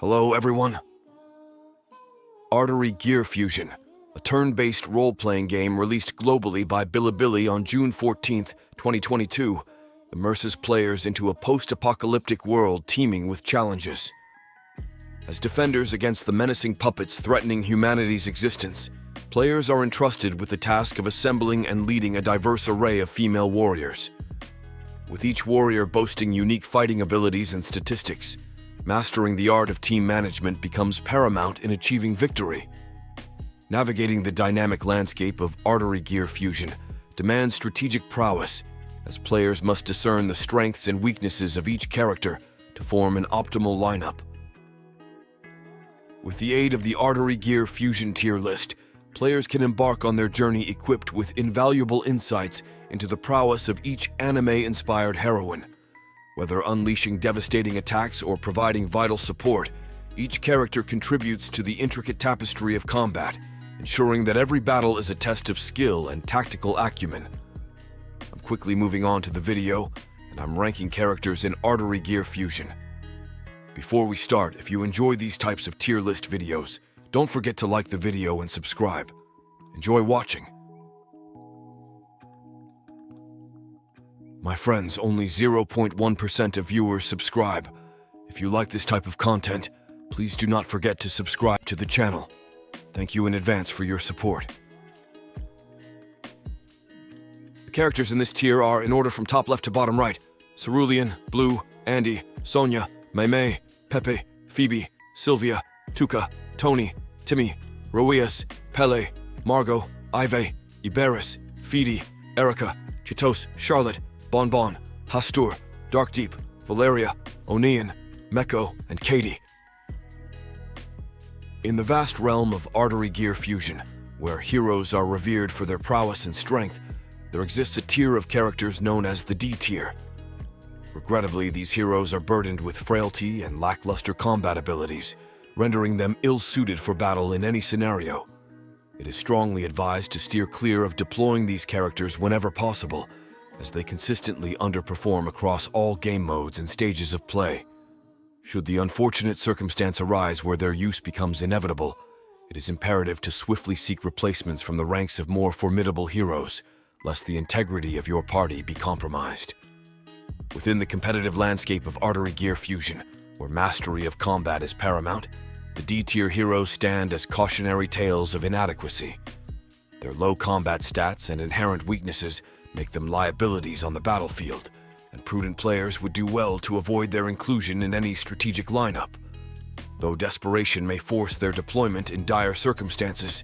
Hello, everyone. Artery Gear Fusion, a turn-based role-playing game released globally by Bilibili on June 14, 2022, immerses players into a post-apocalyptic world teeming with challenges. As defenders against the menacing puppets threatening humanity's existence, players are entrusted with the task of assembling and leading a diverse array of female warriors. With each warrior boasting unique fighting abilities and statistics, mastering the art of team management becomes paramount in achieving victory. Navigating the dynamic landscape of Artery Gear Fusion demands strategic prowess, as players must discern the strengths and weaknesses of each character to form an optimal lineup. With the aid of the Artery Gear Fusion tier list, players can embark on their journey equipped with invaluable insights into the prowess of each anime-inspired heroine. Whether unleashing devastating attacks or providing vital support, each character contributes to the intricate tapestry of combat, ensuring that every battle is a test of skill and tactical acumen. I'm quickly moving on to the video, and I'm ranking characters in Artery Gear Fusion. Before we start, if you enjoy these types of tier list videos, don't forget to like the video and subscribe. Enjoy watching. My friends, only 0.1% of viewers subscribe. If you like this type of content, please do not forget to subscribe to the channel. Thank you in advance for your support. The characters in this tier are in order from top left to bottom right: Cerulean, Blue, Andy, Sonia, Mei, Pepe, Phoebe, Sylvia, Tuca, Tony, Timmy, Ruiz, Pele, Margot, Ive, Iberis, Fidi, Erica, Chitos, Charlotte, Bonbon, Hastur, Darkdeep, Valeria, O'Nean, Meko, and Katie. In the vast realm of Artery Gear Fusion, where heroes are revered for their prowess and strength, there exists a tier of characters known as the D tier. Regrettably, these heroes are burdened with frailty and lackluster combat abilities, rendering them ill-suited for battle in any scenario. It is strongly advised to steer clear of deploying these characters whenever possible, as they consistently underperform across all game modes and stages of play. Should the unfortunate circumstance arise where their use becomes inevitable, it is imperative to swiftly seek replacements from the ranks of more formidable heroes, lest the integrity of your party be compromised. Within the competitive landscape of Artery Gear Fusion, where mastery of combat is paramount, the D-tier heroes stand as cautionary tales of inadequacy. Their low combat stats and inherent weaknesses make them liabilities on the battlefield, and prudent players would do well to avoid their inclusion in any strategic lineup. Though desperation may force their deployment in dire circumstances,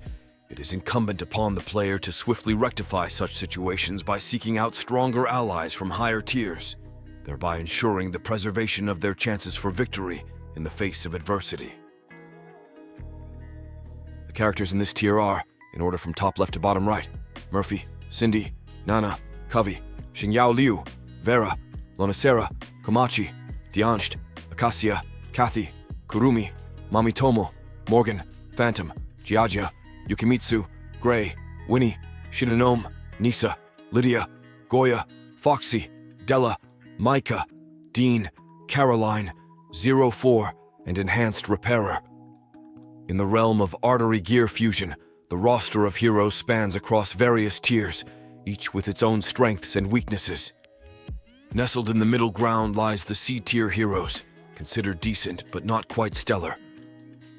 it is incumbent upon the player to swiftly rectify such situations by seeking out stronger allies from higher tiers, thereby ensuring the preservation of their chances for victory in the face of adversity. The characters in this tier are, in order from top left to bottom right: Murphy, Cindy, Nana, Kavi, Xingyao Liu, Vera, Lonacera, Komachi, Diansht, Akasia, Kathy, Kurumi, Mamitomo, Morgan, Phantom, Giagia, Yukimitsu, Gray, Winnie, Shinonome, Nisa, Lydia, Goya, Foxy, Della, Micah, Dean, Caroline, 04, and Enhanced Repairer. In the realm of Artery Gear Fusion, the roster of heroes spans across various tiers, each with its own strengths and weaknesses. Nestled in the middle ground lies the C-tier heroes, considered decent but not quite stellar.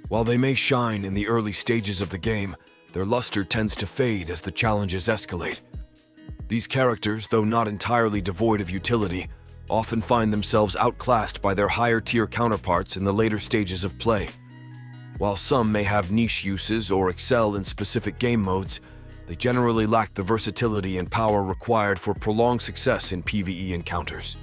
While they may shine in the early stages of the game, their luster tends to fade as the challenges escalate. These characters, though not entirely devoid of utility, often find themselves outclassed by their higher-tier counterparts in the later stages of play. While some may have niche uses or excel in specific game modes, they generally lack the versatility and power required for prolonged success in PvE encounters.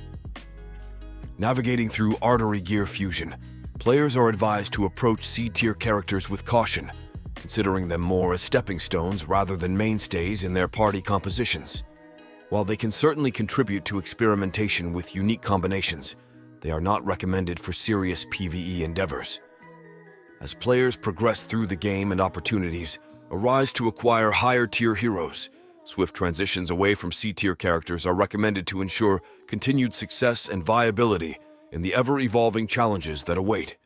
Navigating through Artery Gear Fusion, players are advised to approach C-tier characters with caution, considering them more as stepping stones rather than mainstays in their party compositions. While they can certainly contribute to experimentation with unique combinations, they are not recommended for serious PvE endeavors. As players progress through the game and opportunities arise to acquire higher-tier heroes, swift transitions away from C-tier characters are recommended to ensure continued success and viability in the ever-evolving challenges that await.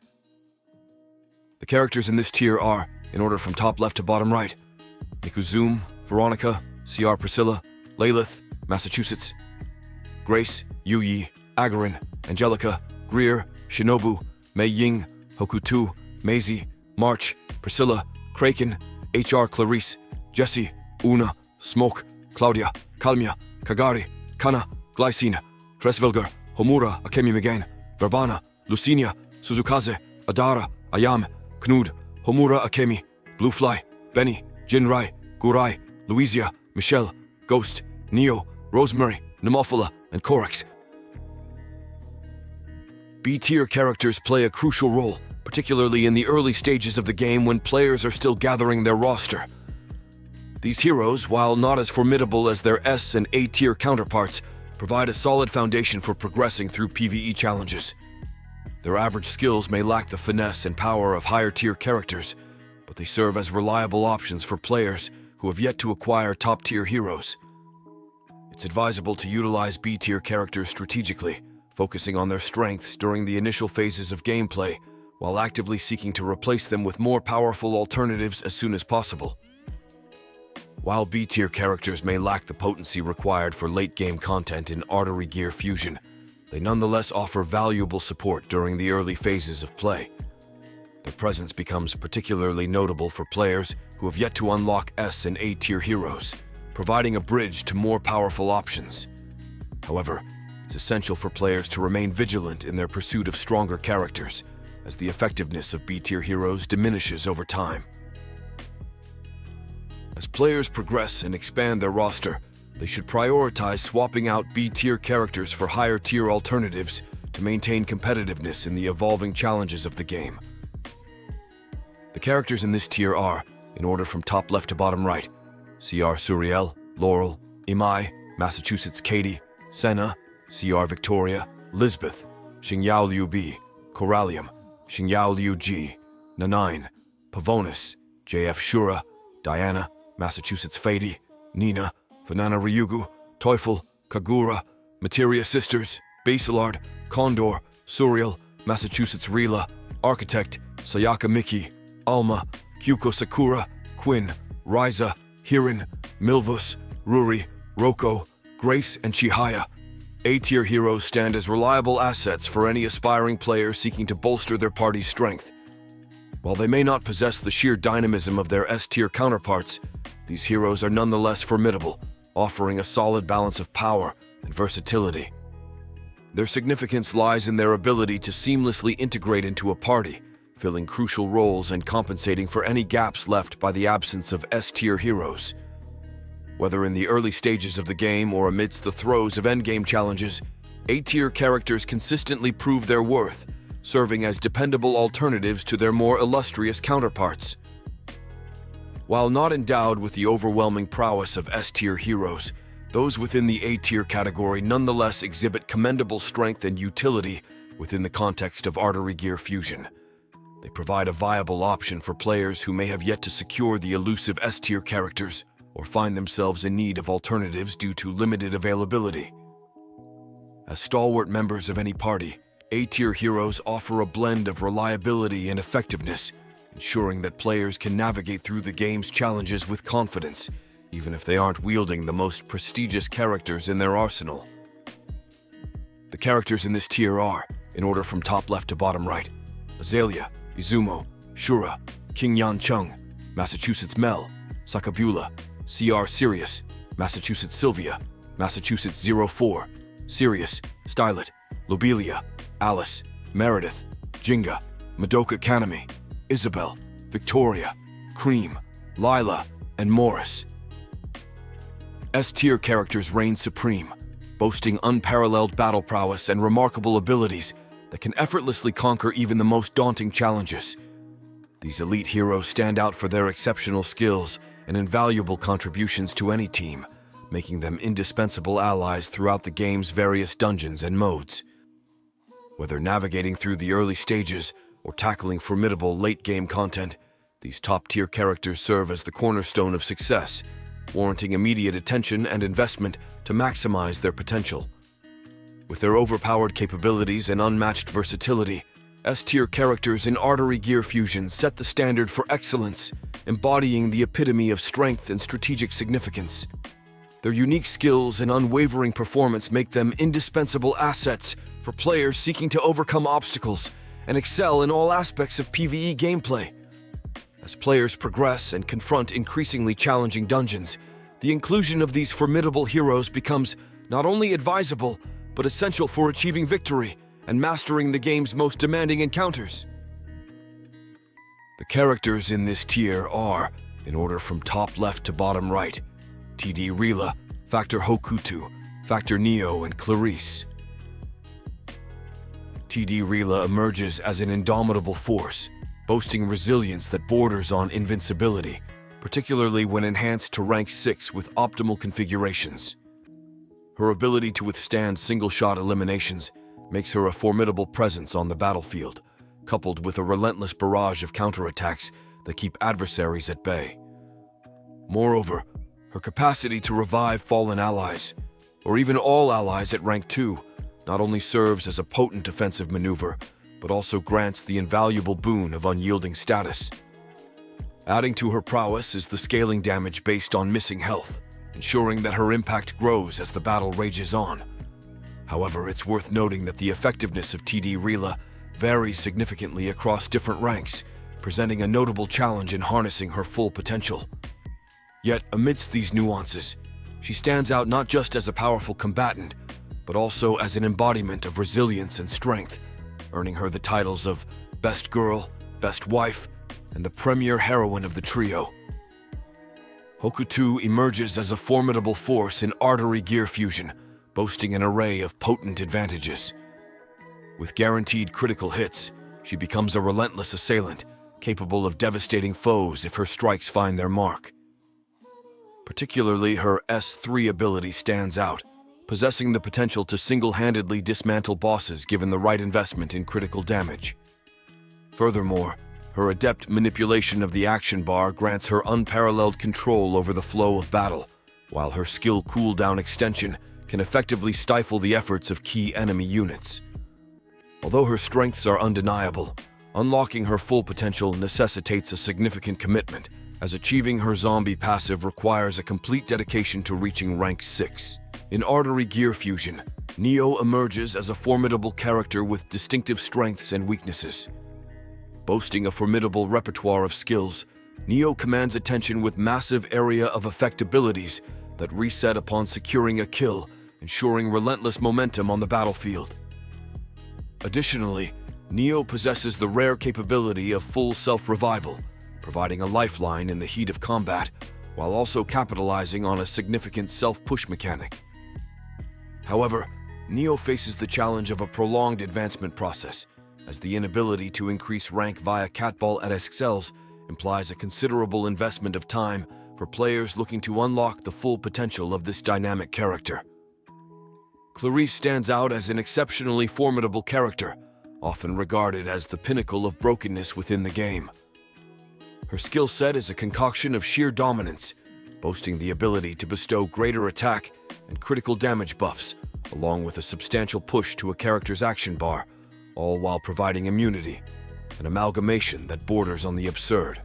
characters in this tier are, in order from top left to bottom right, Mikuzume, Veronica, CR Priscilla, Lalith, Massachusetts, Grace, Yuyi, Agarin, Angelica, Greer, Shinobu, Mei Ying, Hokuto, Maisie, March, Priscilla, Kraken, HR Clarice, Jessie, Una, Smoke, Claudia, Kalmia, Kagari, Kana, Glycine, Kresvelger, Homura, Akemi Megain, Verbana, Lucinia, Suzukaze, Adara, Ayame, Knud, Homura Akemi, Bluefly, Benny, Jinrai, Gurai, Louisia, Michelle, Ghost, Neo, Rosemary, Nemophila, and Corax. B-tier characters play a crucial role, particularly in the early stages of the game when players are still gathering their roster. These heroes, while not as formidable as their S and A-tier counterparts, provide a solid foundation for progressing through PvE challenges. Their average skills may lack the finesse and power of higher-tier characters, but they serve as reliable options for players who have yet to acquire top-tier heroes. It's advisable to utilize B-tier characters strategically, focusing on their strengths during the initial phases of gameplay, while actively seeking to replace them with more powerful alternatives as soon as possible. While B-tier characters may lack the potency required for late-game content in Artery Gear Fusion, they nonetheless offer valuable support during the early phases of play. Their presence becomes particularly notable for players who have yet to unlock S and A-tier heroes, providing a bridge to more powerful options. However, it's essential for players to remain vigilant in their pursuit of stronger characters, as the effectiveness of B-tier heroes diminishes over time. As players progress and expand their roster, they should prioritize swapping out B-tier characters for higher-tier alternatives to maintain competitiveness in the evolving challenges of the game. The characters in this tier are, in order from top left to bottom right, CR Suriel, Laurel, Imai, Massachusetts Katie, Senna, CR Victoria, Lisbeth, Xingyao Liu B, Corallium, Xingyao Liu G, Nanine, Pavonis, JF Shura, Diana, Massachusetts Fady, Nina, Vanana Ryugu, Teufel, Kagura, Materia Sisters, Basilard, Condor, Suriel, Massachusetts Rila, Architect, Sayaka Miki, Alma, Kyuko Sakura, Quinn, Riza, Hirin, Milvus, Ruri, Roko, Grace, and Chihaya. A-tier heroes stand as reliable assets for any aspiring player seeking to bolster their party's strength. While they may not possess the sheer dynamism of their S-tier counterparts, these heroes are nonetheless formidable, offering a solid balance of power and versatility. Their significance lies in their ability to seamlessly integrate into a party, filling crucial roles and compensating for any gaps left by the absence of S-tier heroes. Whether in the early stages of the game or amidst the throes of endgame challenges, A-tier characters consistently prove their worth, serving as dependable alternatives to their more illustrious counterparts. While not endowed with the overwhelming prowess of S-tier heroes, those within the A-tier category nonetheless exhibit commendable strength and utility within the context of Artery Gear Fusion. They provide a viable option for players who may have yet to secure the elusive S-tier characters or find themselves in need of alternatives due to limited availability. As stalwart members of any party, A-tier heroes offer a blend of reliability and effectiveness, ensuring that players can navigate through the game's challenges with confidence, even if they aren't wielding the most prestigious characters in their arsenal. The characters in this tier are, in order from top left to bottom right, Azalea, Izumo, Shura, King Yan Chung, Massachusetts Mel, Sakabula, CR Sirius, Massachusetts Sylvia, Massachusetts 04, Sirius, Stylet, Lobelia, Alice, Meredith, Jinga, Madoka Kaname, Isabel, Victoria, Cream, Lila, and Morris. S-tier characters reign supreme, boasting unparalleled battle prowess and remarkable abilities that can effortlessly conquer even the most daunting challenges. These elite heroes stand out for their exceptional skills and invaluable contributions to any team, making them indispensable allies throughout the game's various dungeons and modes. Whether navigating through the early stages or tackling formidable late-game content, these top-tier characters serve as the cornerstone of success, warranting immediate attention and investment to maximize their potential. With their overpowered capabilities and unmatched versatility, S-tier characters in Artery Gear Fusion set the standard for excellence, embodying the epitome of strength and strategic significance. Their unique skills and unwavering performance make them indispensable assets for players seeking to overcome obstacles and excel in all aspects of PvE gameplay. As players progress and confront increasingly challenging dungeons, the inclusion of these formidable heroes becomes not only advisable, but essential for achieving victory and mastering the game's most demanding encounters. The characters in this tier are, in order from top left to bottom right, TD Rila, Factor Hokuto, Factor Neo, and Clarice. TD Rila emerges as an indomitable force, boasting resilience that borders on invincibility, particularly when enhanced to rank 6 with optimal configurations. Her ability to withstand single-shot eliminations makes her a formidable presence on the battlefield, coupled with a relentless barrage of counterattacks that keep adversaries at bay. Moreover, her capacity to revive fallen allies, or even all allies at rank 2, not only serves as a potent offensive maneuver, but also grants the invaluable boon of unyielding status. Adding to her prowess is the scaling damage based on missing health, ensuring that her impact grows as the battle rages on. However, it's worth noting that the effectiveness of TD Rila varies significantly across different ranks, presenting a notable challenge in harnessing her full potential. Yet, amidst these nuances, she stands out not just as a powerful combatant, but also as an embodiment of resilience and strength, earning her the titles of Best Girl, Best Wife, and the premier heroine of the trio. Hokuto emerges as a formidable force in Artery Gear Fusion, boasting an array of potent advantages. With guaranteed critical hits, she becomes a relentless assailant, capable of devastating foes if her strikes find their mark. Particularly, her S3 ability stands out, possessing the potential to single-handedly dismantle bosses given the right investment in critical damage. Furthermore, her adept manipulation of the action bar grants her unparalleled control over the flow of battle, while her skill cooldown extension can effectively stifle the efforts of key enemy units. Although her strengths are undeniable, unlocking her full potential necessitates a significant commitment, as achieving her zombie passive requires a complete dedication to reaching rank 6. In Artery Gear Fusion, Neo emerges as a formidable character with distinctive strengths and weaknesses. Boasting a formidable repertoire of skills, Neo commands attention with massive area of effect abilities that reset upon securing a kill, ensuring relentless momentum on the battlefield. Additionally, Neo possesses the rare capability of full self-revival, providing a lifeline in the heat of combat, while also capitalizing on a significant self-push mechanic. However, Neo faces the challenge of a prolonged advancement process, as the inability to increase rank via catball at excels implies a considerable investment of time for players looking to unlock the full potential of this dynamic character. Clarice stands out as an exceptionally formidable character, often regarded as the pinnacle of brokenness within the game. Her skill set is a concoction of sheer dominance, boasting the ability to bestow greater attack and critical damage buffs, along with a substantial push to a character's action bar, all while providing immunity, an amalgamation that borders on the absurd.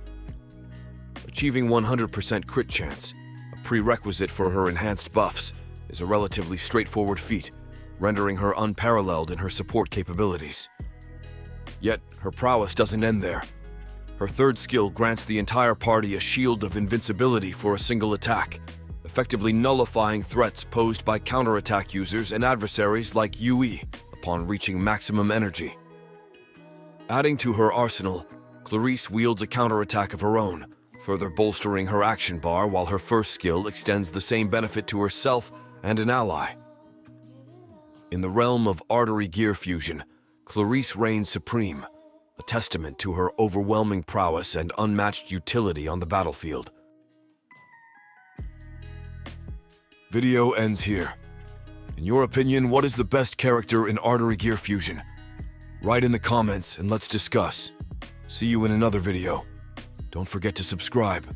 Achieving 100% crit chance, a prerequisite for her enhanced buffs, is a relatively straightforward feat, rendering her unparalleled in her support capabilities. Yet, her prowess doesn't end there. Her third skill grants the entire party a shield of invincibility for a single attack, effectively nullifying threats posed by counterattack users and adversaries like UE upon reaching maximum energy. Adding to her arsenal, Clarice wields a counterattack of her own, further bolstering her action bar, while her first skill extends the same benefit to herself and an ally. In the realm of Artery Gear Fusion, Clarice reigns supreme, a testament to her overwhelming prowess and unmatched utility on the battlefield. Video ends here. In your opinion, what is the best character in Artery Gear Fusion? Write in the comments and let's discuss. See you in another video. Don't forget to subscribe.